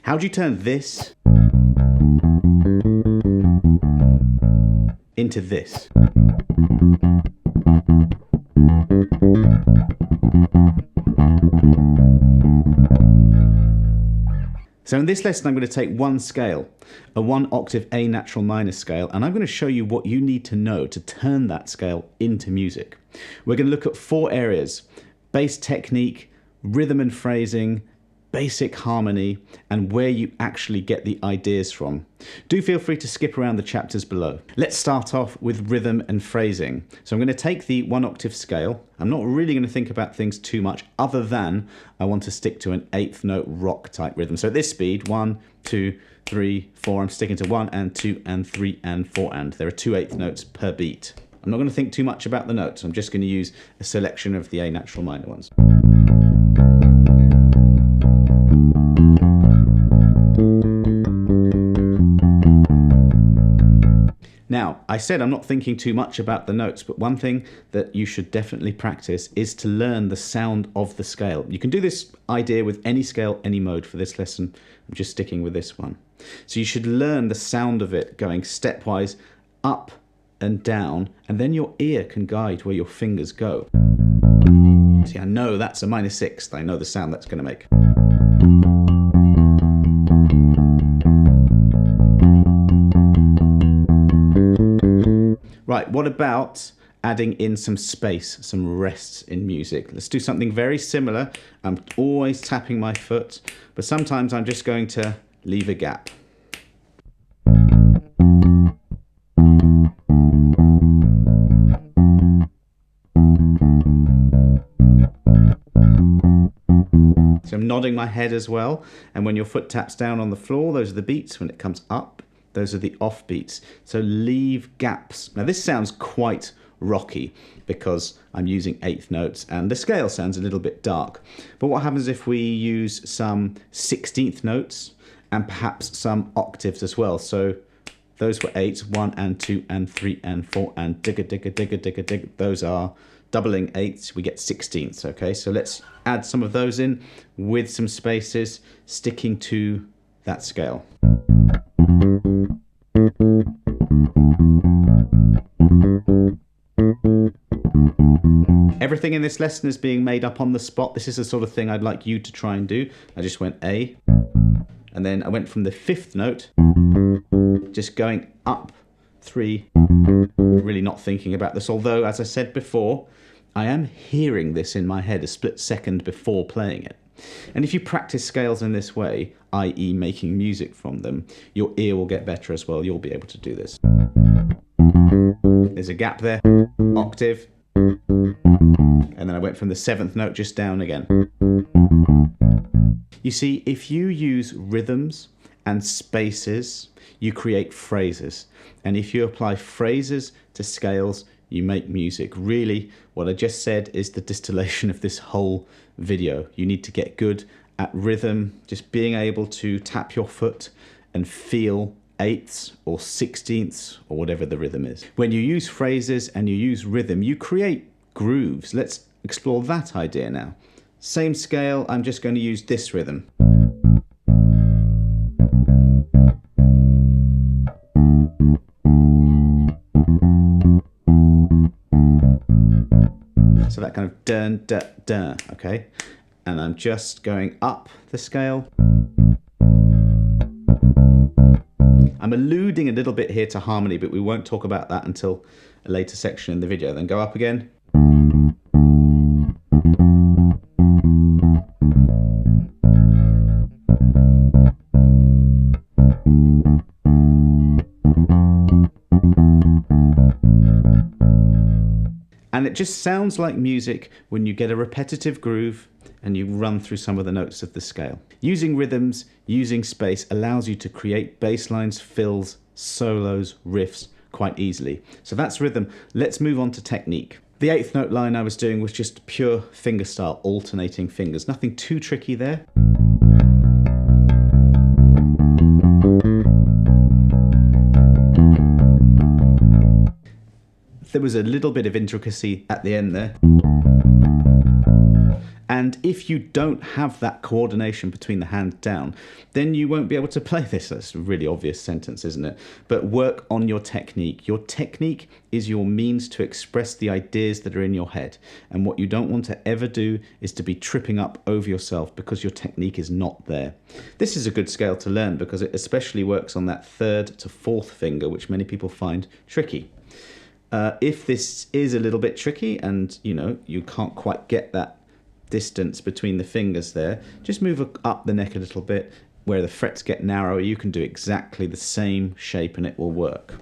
How do you turn this into this? So in this lesson, I'm going to take one scale, a 1 octave A natural minor scale, and I'm going to show you what you need to know to turn that scale into music. We're going to look at 4 areas: bass technique, rhythm and phrasing, basic harmony, and where you actually get the ideas from. Do feel free to skip around the chapters below. Let's start off with rhythm and phrasing. So I'm going to take the 1 octave scale. I'm not really going to think about things too much other than I want to stick to an 8th note rock type rhythm. So at this speed, 1, 2, 3, 4, I'm sticking to 1 and 2 and 3 and 4 and. There are 2 8th notes per beat. I'm not going to think too much about the notes. I'm just going to use a selection of the A natural minor ones. Now, I said I'm not thinking too much about the notes, but one thing that you should definitely practice is to learn the sound of the scale. You can do this idea with any scale, any mode. For this lesson, I'm just sticking with this one. So you should learn the sound of it going stepwise up and down, and then your ear can guide where your fingers go. See, I know that's a minor 6th. I know the sound that's going to make. Right, what about adding in some space, some rests in music? Let's do something very similar. I'm always tapping my foot, but sometimes I'm just going to leave a gap. So I'm nodding my head as well, and when your foot taps down on the floor, those are the beats. When it comes up, those are the off beats. So leave gaps. Now this sounds quite rocky because I'm using 8th notes and the scale sounds a little bit dark. But what happens if we use some 16th notes and perhaps some octaves as well? So those were 8s, 1 and 2 and 3 and 4 and digga digga digga digga digga. Those are doubling 8ths, we get 16ths, okay? So let's add some of those in with some spaces, sticking to that scale. Everything in this lesson is being made up on the spot. This is the sort of thing I'd like you to try and do. I just went A, and then I went from the 5th note, just going up 3, really not thinking about this. Although, as I said before, I am hearing this in my head a split second before playing it. And if you practice scales in this way, i.e. making music from them, your ear will get better as well. You'll be able to do this. There's a gap there, octave, and then I went from the 7th note just down again. You see, if you use rhythms and spaces, you create phrases. And if you apply phrases to scales, you make music. Really, what I just said is the distillation of this whole video. You need to get good at rhythm, just being able to tap your foot and feel 8ths or 16ths or whatever the rhythm is. When you use phrases and you use rhythm, you create grooves. Let's explore that idea now. Same scale, I'm just going to use this rhythm. So that kind of dun, dun, dun, okay? And I'm just going up the scale. I'm alluding a little bit here to harmony, but we won't talk about that until a later section in the video. Then go up again. And it just sounds like music when you get a repetitive groove and you run through some of the notes of the scale. Using rhythms, using space allows you to create bass lines, fills, solos, riffs quite easily. So that's rhythm. Let's move on to technique. The 8th note line I was doing was just pure fingerstyle, alternating fingers. Nothing too tricky there. There was a little bit of intricacy at the end there. And And if you don't have that coordination between the hand down, then you won't be able to play this. That's a really obvious sentence, isn't it? But work on your technique. Your technique is your means to express the ideas that are in your head. And what you don't want to ever do is to be tripping up over yourself because your technique is not there. This is a good scale to learn because it especially works on that third to fourth finger, which many people find tricky. If this is a little bit tricky and you can't quite get that distance between the fingers there, just move up the neck a little bit where the frets get narrower. You can do exactly the same shape and it will work.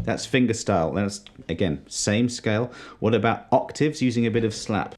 That's finger style. That's, again, same scale. What about octaves using a bit of slap?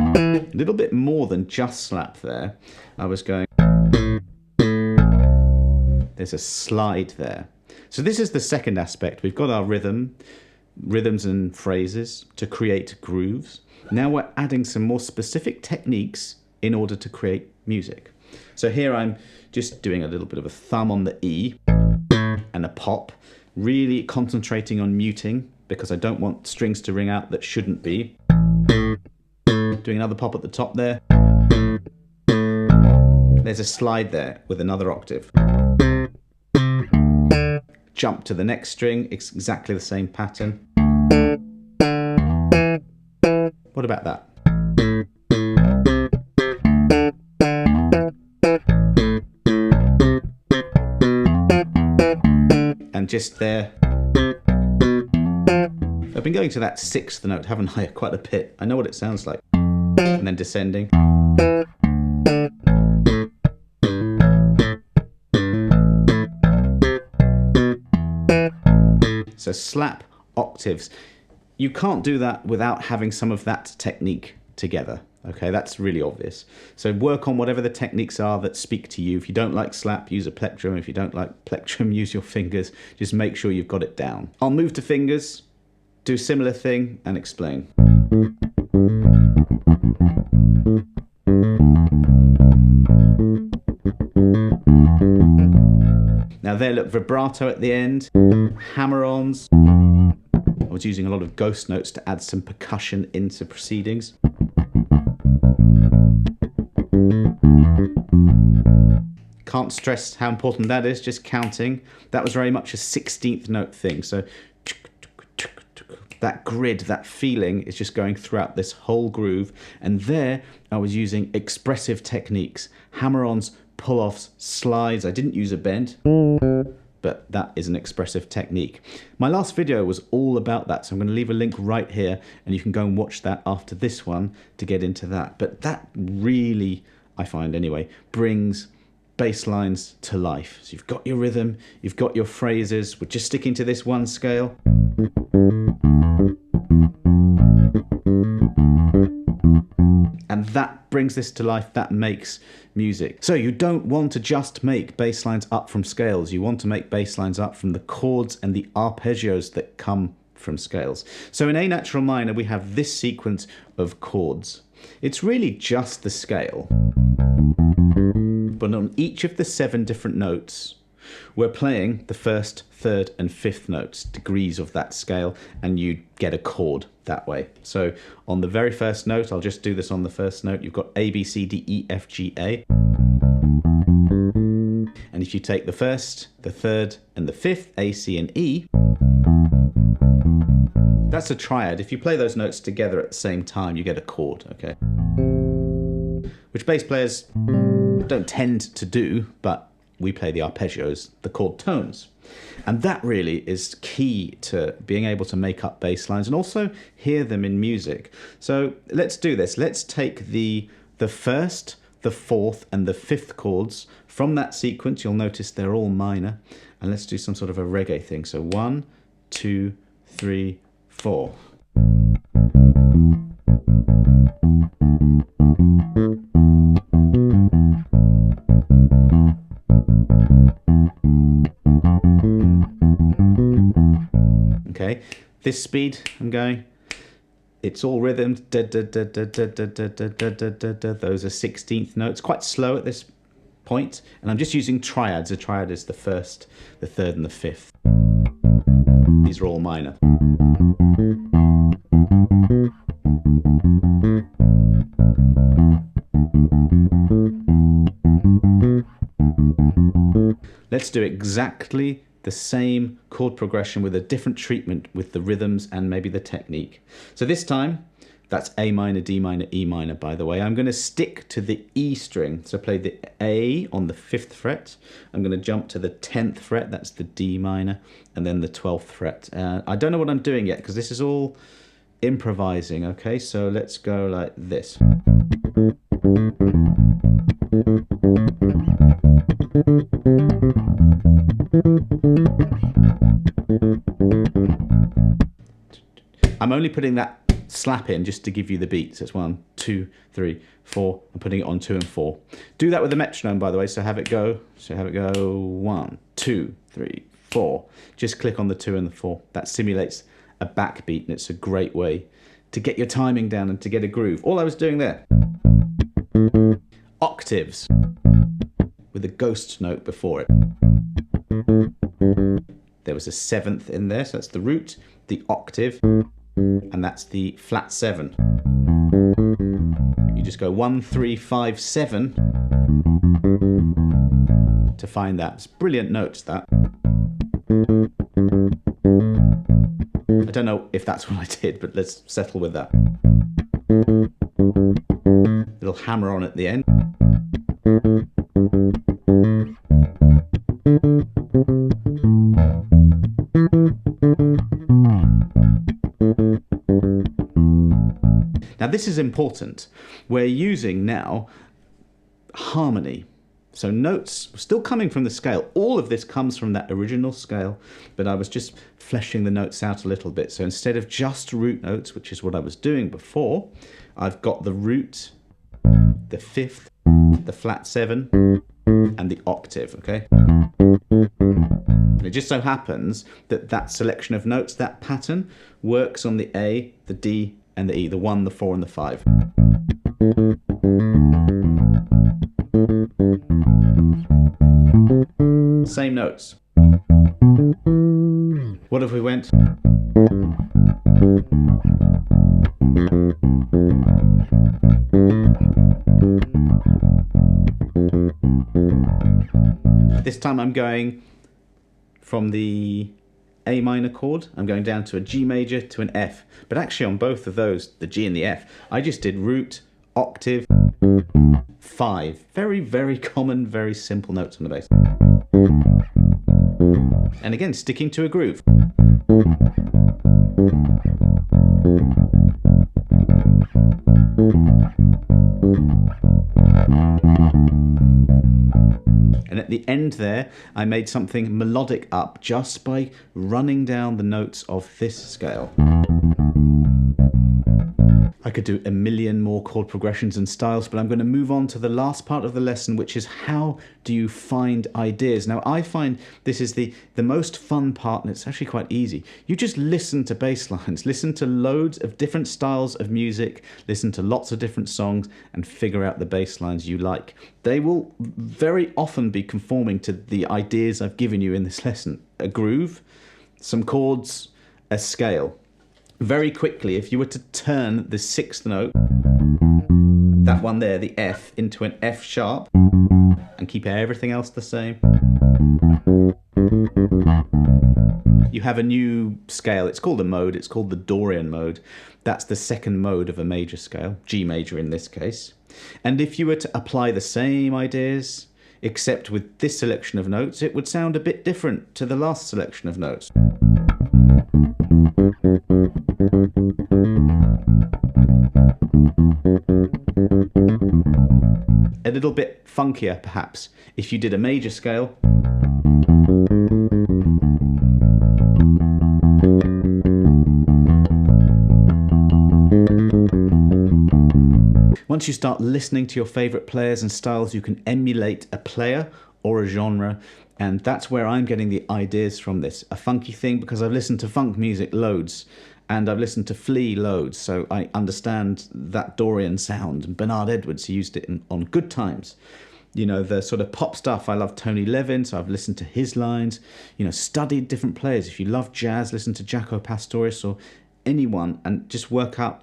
A little bit more than just slap there. I was going... There's a slide there. So this is the second aspect. We've got our rhythms and phrases to create grooves. Now we're adding some more specific techniques in order to create music. So here I'm just doing a little bit of a thumb on the E and a pop, really concentrating on muting because I don't want strings to ring out that shouldn't be. Doing another pop at the top there. There's a slide there with another octave. Jump to the next string, it's exactly the same pattern. What about that? And just there. I've been going to that sixth note, haven't I, quite a bit. I know what it sounds like. And then descending. So slap, octaves. You can't do that without having some of that technique together. Okay, that's really obvious. So work on whatever the techniques are that speak to you. If you don't like slap, use a plectrum. If you don't like plectrum, use your fingers. Just make sure you've got it down. I'll move to fingers, do a similar thing, and explain. Now there, look, vibrato at the end, hammer-ons. I was using a lot of ghost notes to add some percussion into proceedings. Can't stress how important that is, just counting. That was very much a 16th note thing. So that grid, that feeling is just going throughout this whole groove. And there I was using expressive techniques, hammer-ons, pull-offs, slides. I didn't use a bend, but that is an expressive technique. My last video was all about that, so I'm going to leave a link right here and you can go and watch that after this one to get into that. But that really, I find anyway, brings bass lines to life. So you've got your rhythm, you've got your phrases. We're just sticking to this one scale. And that brings this to life, that makes music. So you don't want to just make bass lines up from scales. You want to make bass lines up from the chords and the arpeggios that come from scales. So in A natural minor, we have this sequence of chords. It's really just the scale. But on each of the 7 different notes, we're playing the first, third, and fifth notes, degrees of that scale, and you get a chord that way. So on the very first note, I'll just do this on the first note, you've got A, B, C, D, E, F, G, A. And if you take the first, the third, and the fifth, A, C, and E, that's a triad. If you play those notes together at the same time, you get a chord, okay? Which bass players don't tend to do, but we play the arpeggios, the chord tones. And that really is key to being able to make up bass lines and also hear them in music. So let's do this. Let's take the first, the fourth, and the fifth chords from that sequence. You'll notice they're all minor. And let's do some sort of a reggae thing. So 1, 2, 3, 4. Okay, this speed I'm going, it's all rhythmed, da, da, da, da, da, da, da, da, da, da, da. Those are 16th notes, quite slow at this point, and I'm just using triads. A triad is the first, the third, and the fifth. These are all minor. Let's do exactly the same chord progression with a different treatment with the rhythms and maybe the technique. So this time, that's A minor, D minor, E minor, by the way. I'm going to stick to the E string. So play the A on the 5th fret. I'm going to jump to the 10th fret, that's the D minor, and then the 12th fret. I don't know what I'm doing yet because this is all improvising, okay? So let's go like this. I'm only putting that slap in just to give you the beat. So it's 1, 2, 3, 4. I'm putting it on 2 and 4. Do that with the metronome, by the way. So have it go. 1, 2, 3, 4. Just click on the 2 and the 4. That simulates a backbeat, and it's a great way to get your timing down and to get a groove. All I was doing there. Octaves with a ghost note before it. There was a 7th in there, so that's the root, the octave, and that's the flat 7. You just go 1, 3, 5, 7 to find that. It's brilliant notes, that. I don't know if that's what I did, but let's settle with that. Little hammer on at the end. Now this is important. We're using now harmony. So notes still coming from the scale. All of this comes from that original scale, but I was just fleshing the notes out a little bit. So instead of just root notes, which is what I was doing before, I've got the root, the 5th, the flat 7, and the octave, okay? And it just so happens that that selection of notes, that pattern, works on the A, the D, and the E, the 1, the 4, and the 5. Same notes. What if we went? This time I'm going from the A minor chord, I'm going down to a G major to an F. But actually on both of those, the G and the F, I just did root, octave, 5. Very, very common, very simple notes on the bass. And again, sticking to a groove. And at the end there, I made something melodic up just by running down the notes of this scale. I could do a million more chord progressions and styles, but I'm going to move on to the last part of the lesson, which is how do you find ideas? Now, I find this is the most fun part, and it's actually quite easy. You just listen to bass lines, listen to loads of different styles of music, listen to lots of different songs, and figure out the bass lines you like. They will very often be conforming to the ideas I've given you in this lesson. A groove, some chords, a scale. Very quickly, if you were to turn the 6th note, that one there, the F, into an F sharp, and keep everything else the same, you have a new scale. It's called a mode. It's called the Dorian mode. That's the 2nd mode of a major scale, G major in this case. And if you were to apply the same ideas, except with this selection of notes, it would sound a bit different to the last selection of notes. A little bit funkier, perhaps, if you did a major scale. Once you start listening to your favorite players and styles, you can emulate a player or a genre, and that's where I'm getting the ideas from this. A funky thing, because I've listened to funk music loads, and I've listened to Flea loads, so I understand that Dorian sound. And Bernard Edwards used it on Good Times. You know, the sort of pop stuff, I love Tony Levin, so I've listened to his lines, you know, studied different players. If you love jazz, listen to Jaco Pastorius or anyone and just work out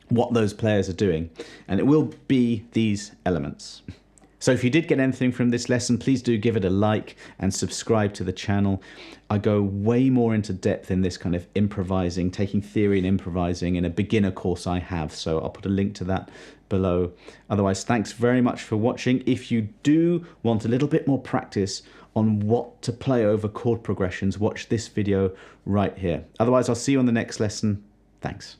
what those players are doing. And it will be these elements. So if you did get anything from this lesson, please do give it a like and subscribe to the channel. I go way more into depth in this kind of improvising, taking theory and improvising in a beginner course I have. So I'll put a link to that below. Otherwise, thanks very much for watching. If you do want a little bit more practice on what to play over chord progressions, watch this video right here. Otherwise, I'll see you on the next lesson. Thanks.